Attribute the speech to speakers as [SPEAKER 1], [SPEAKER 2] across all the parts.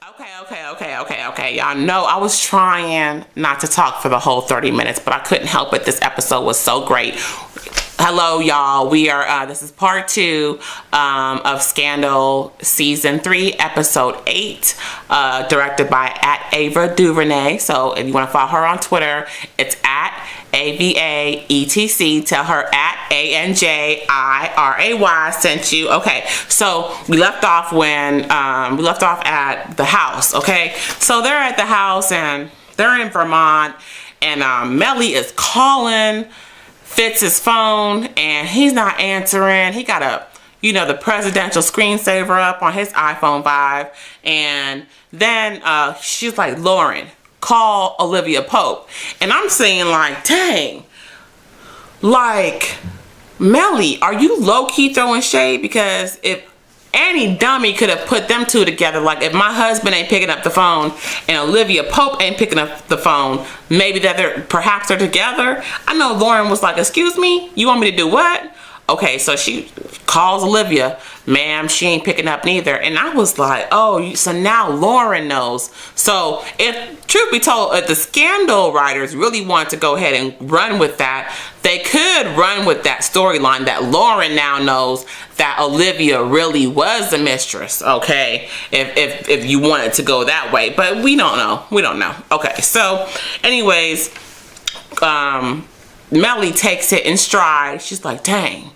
[SPEAKER 1] Okay. Y'all know I was trying not to talk for the whole 30 minutes, but I couldn't help it. This episode was so great. Hello, y'all. We are, this is part 2 of Scandal Season 3, Episode 8, directed by Ava Duvernay. So if you want to follow her on Twitter, it's at AVAETC. Tell her at ANJIRAY sent you. Okay, so we left off when we left off at the house. Okay, so they're at the house and they're in Vermont, and Mellie is calling Fitz's phone and he's not answering. He got the presidential screensaver up on his iPhone 5, and then she's like, Lauren, call Olivia Pope. And I'm saying, like, dang, like, Mellie, are you low-key throwing shade? Because if any dummy could have put them two together, like if my husband ain't picking up the phone and Olivia Pope ain't picking up the phone, maybe perhaps they're together. I know Lauren was like, excuse me, you want me to do what? Okay, so she calls Olivia, ma'am, she ain't picking up neither. And I was like, oh, so now Lauren knows. So if, truth be told, if the Scandal writers really want to go ahead and run with that, they could run with that storyline that Lauren now knows that Olivia really was the mistress, okay? If you wanted to go that way. But we don't know. We don't know. Okay, so anyways, Mellie takes it in stride. She's like, dang,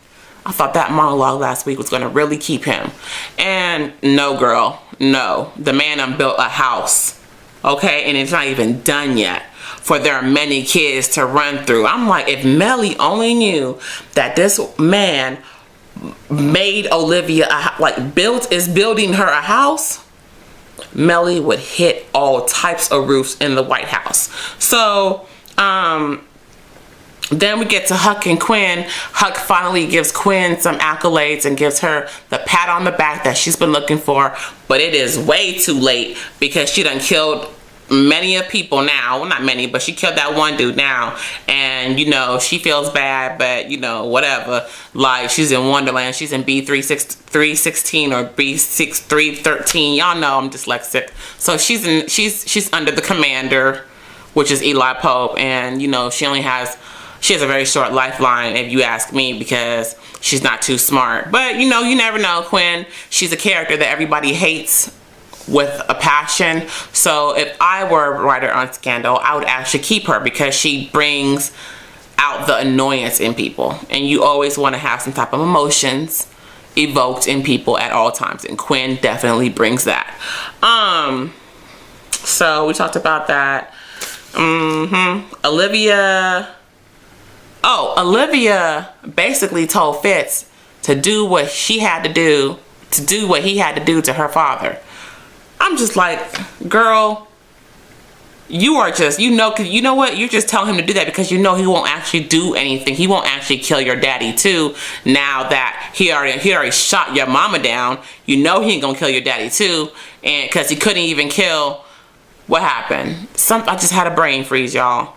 [SPEAKER 1] I thought that monologue last week was going to really keep him. And no, girl, no. The man done built a house, okay? And it's not even done yet for their many kids to run through. I'm like, if Mellie only knew that this man made Olivia, is building her a house, Mellie would hit all types of roofs in the White House. So, then we get to Huck and Quinn. Huck finally gives Quinn some accolades and gives her the pat on the back that she's been looking for. But it is way too late because she done killed many of people now. Well, not many, but she killed that one dude now. And, she feels bad, but, whatever. Like, she's in Wonderland. She's in B316 or B6313. Y'all know I'm dyslexic. So she's under the commander, which is Eli Pope. And, she has a very short lifeline, if you ask me, because she's not too smart. But, you never know, Quinn. She's a character that everybody hates with a passion. So if I were a writer on Scandal, I would actually keep her because she brings out the annoyance in people. And you always want to have some type of emotions evoked in people at all times. And Quinn definitely brings that. So we talked about that. Olivia basically told Fitz to do what he had to do to her father. I'm just like, girl, you are just, cause you know what? You're just telling him to do that because he won't actually do anything. He won't actually kill your daddy too. Now that he already shot your mama down, he ain't gonna kill your daddy too. And cause he couldn't even kill, what happened? I just had a brain freeze, y'all.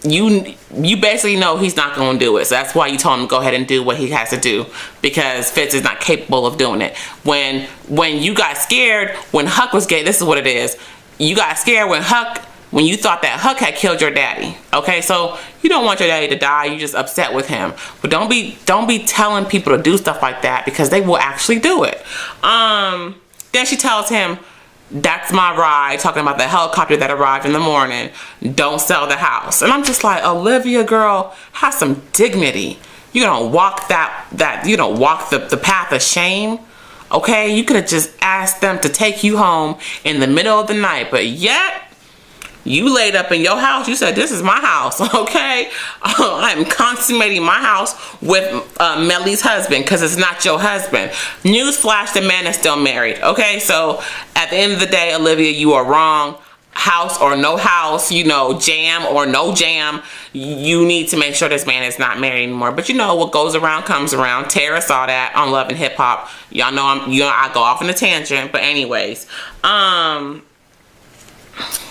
[SPEAKER 1] You basically know he's not going to do it. So that's why you told him to go ahead and do what he has to do, because Fitz is not capable of doing it. When you got scared, when Huck was gay, this is what it is. You got scared when you thought that Huck had killed your daddy. Okay, so you don't want your daddy to die. You're just upset with him. But don't be telling people to do stuff like that, because they will actually do it. Then she tells him, that's my ride, talking about the helicopter that arrived in the morning. Don't sell the house. And I'm just like, Olivia, girl, have some dignity. You don't walk the path of shame. Okay? You could have just asked them to take you home in the middle of the night. But yet, you laid up in your house. You said, this is my house, okay? I'm consummating my house with Mellie's husband, because it's not your husband. Newsflash, the man is still married, okay? So at the end of the day, Olivia, you are wrong. House or no house, jam or no jam, you need to make sure this man is not married anymore. But what goes around comes around. Tara saw that on Love and Hip Hop. Y'all know I go off on a tangent. But anyways,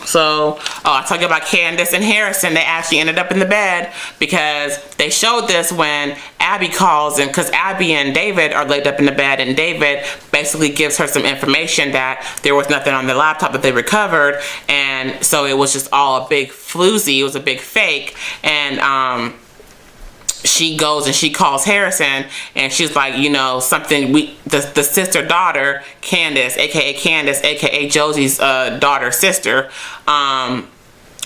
[SPEAKER 1] So, I told you about Candace and Harrison. They actually ended up in the bed because they showed this when Abby calls in, because Abby and David are laid up in the bed, and David basically gives her some information that there was nothing on the laptop that they recovered, and so it was just all a big floozy. It was a big fake, and she goes and she calls Harrison, and she's like, you know, something, the sister daughter, Candace, aka Josie's sister,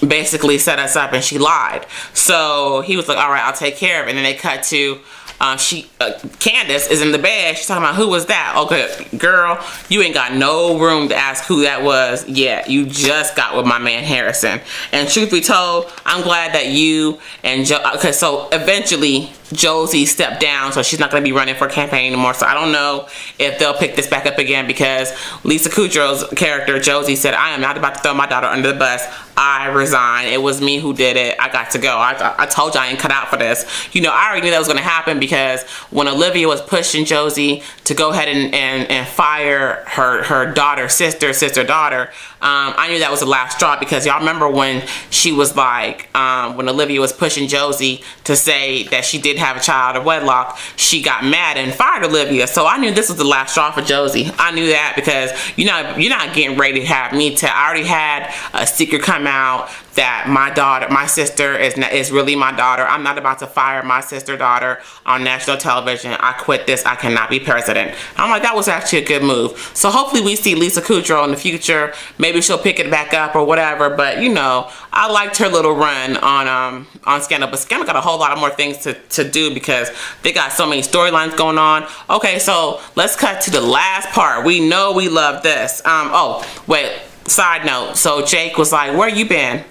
[SPEAKER 1] basically set us up, and she lied. So he was like, all right, I'll take care of it. And then they cut to Candace is in the bed. She's talking about, who was that? Okay, girl, you ain't got no room to ask who that was yet. You just got with my man Harrison. And truth be told, I'm glad that you and okay, so eventually Josie stepped down, so she's not going to be running for campaign anymore. So I don't know if they'll pick this back up again, because Lisa Kudrow's character Josie said, I am not about to throw my daughter under the bus. I resign. It was me who did it. I got to go. I told you I ain't cut out for this. You know, I already knew that was going to happen, because when Olivia was pushing Josie to go ahead and fire her daughter, sister, daughter, I knew that was the last straw, because y'all remember when she was like, when Olivia was pushing Josie to say that she did have a child of wedlock, she got mad and fired Olivia. So I knew this was the last straw for Josie. I knew that, because you know, you're not getting ready to have me tell. I already had a secret come out that my sister is really my daughter. I'm not about to fire my daughter on national television. I quit this. I cannot be president. I'm like, that was actually a good move. So hopefully we see Lisa Kudrow in the future. Maybe she'll pick it back up or whatever. But you know, I liked her little run on Scandal. But Scandal got a whole lot of more things to do, because they got so many storylines going on. Okay, so let's cut to the last part. We know we love this. Oh wait, side note. So Jake was like, where you been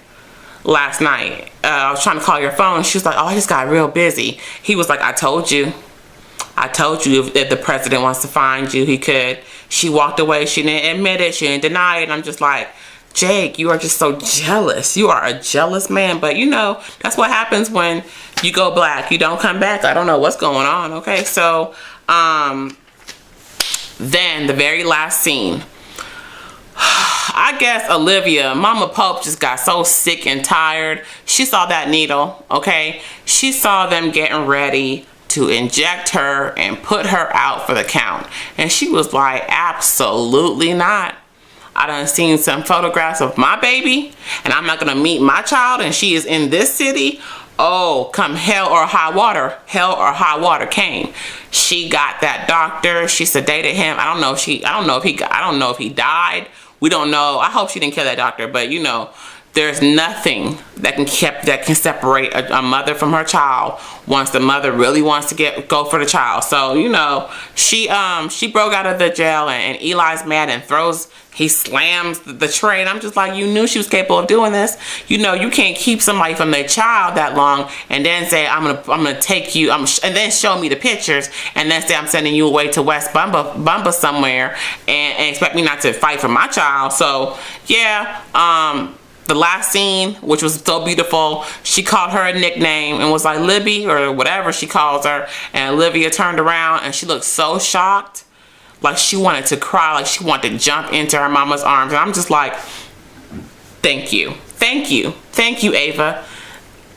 [SPEAKER 1] last night? I was trying to call your phone. She was like, oh, I just got real busy. He was like, I told you if the president wants to find you, he could. She walked away. She didn't admit it. She didn't deny it. And I'm just like, Jake, you are just so jealous. You are a jealous man. But you know, that's what happens when you go black. You don't come back. I don't know what's going on. Okay, so then the very last scene, I guess Olivia, Mama Pope, just got so sick and tired. She saw that needle, okay? She saw them getting ready to inject her and put her out for the count. And she was like, absolutely not. I done seen some photographs of my baby, and I'm not gonna meet my child, and she is in this city. Oh, come hell or high water came. She got that doctor. She sedated him. I don't know if he died. We don't know. I hope she didn't kill that doctor, but you know, there's nothing that can separate a mother from her child once the mother really wants to go for the child. So you know, she broke out of the jail, and Eli's mad and he slams the tray, and I'm just like, you knew she was capable of doing this. You know, you can't keep somebody from their child that long and then say, I'm gonna take you, and then show me the pictures, and then say I'm sending you away to West Bumba somewhere, and expect me not to fight for my child. So yeah, the last scene, which was so beautiful, she called her a nickname and was like Libby or whatever she calls her, and Olivia turned around and she looked so shocked, like she wanted to cry, like she wanted to jump into her mama's arms. And I'm just like, thank you, Ava.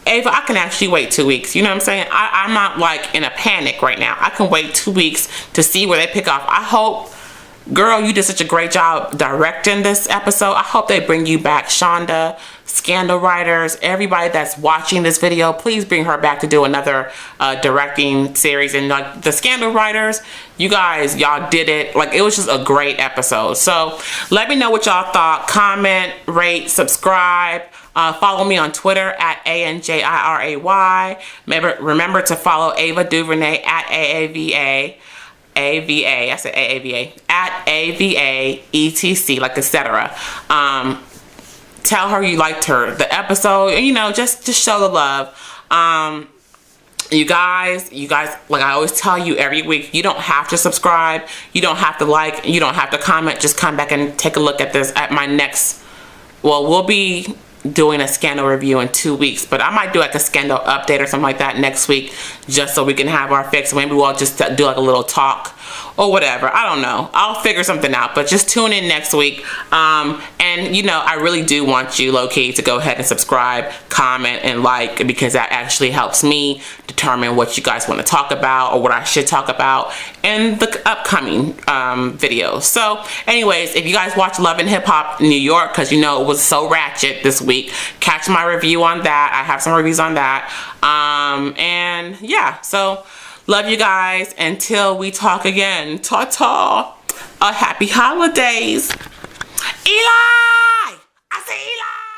[SPEAKER 1] I can actually wait 2 weeks. You know what I'm saying? I'm not like in a panic right now. I can wait 2 weeks to see where they pick off. I hope, girl, you did such a great job directing this episode. I hope they bring you back, Shonda, Scandal writers, everybody that's watching this video. Please bring her back to do another directing series. And like the Scandal writers, you guys, y'all did it. Like, it was just a great episode. So let me know what y'all thought. Comment, rate, subscribe. Follow me on Twitter at ANJIRAY. Remember to follow Ava Duvernay at AAVA. I said AAVA, at AVA ETC, like etc. Tell her you liked the episode, and you know, just show the love. You guys, like I always tell you every week, you don't have to subscribe, you don't have to like, you don't have to comment. Just come back and take a look at this at my next, well, we'll be doing a Scandal review in 2 weeks, but I might do like a Scandal update or something like that next week, just so we can have our fix. Maybe we'll just do like a little talk or whatever. I don't know. I'll figure something out, but just tune in next week. And you know, I really do want you, low-key, to go ahead and subscribe, comment, and like, because that actually helps me determine what you guys want to talk about or what I should talk about in the upcoming videos. So anyways, if you guys watch Love and Hip Hop New York, because you know it was so ratchet this week, catch my review on that. I have some reviews on that. And yeah, so love you guys. Until we talk again, ta-ta. Happy holidays. Eli! I say Eli!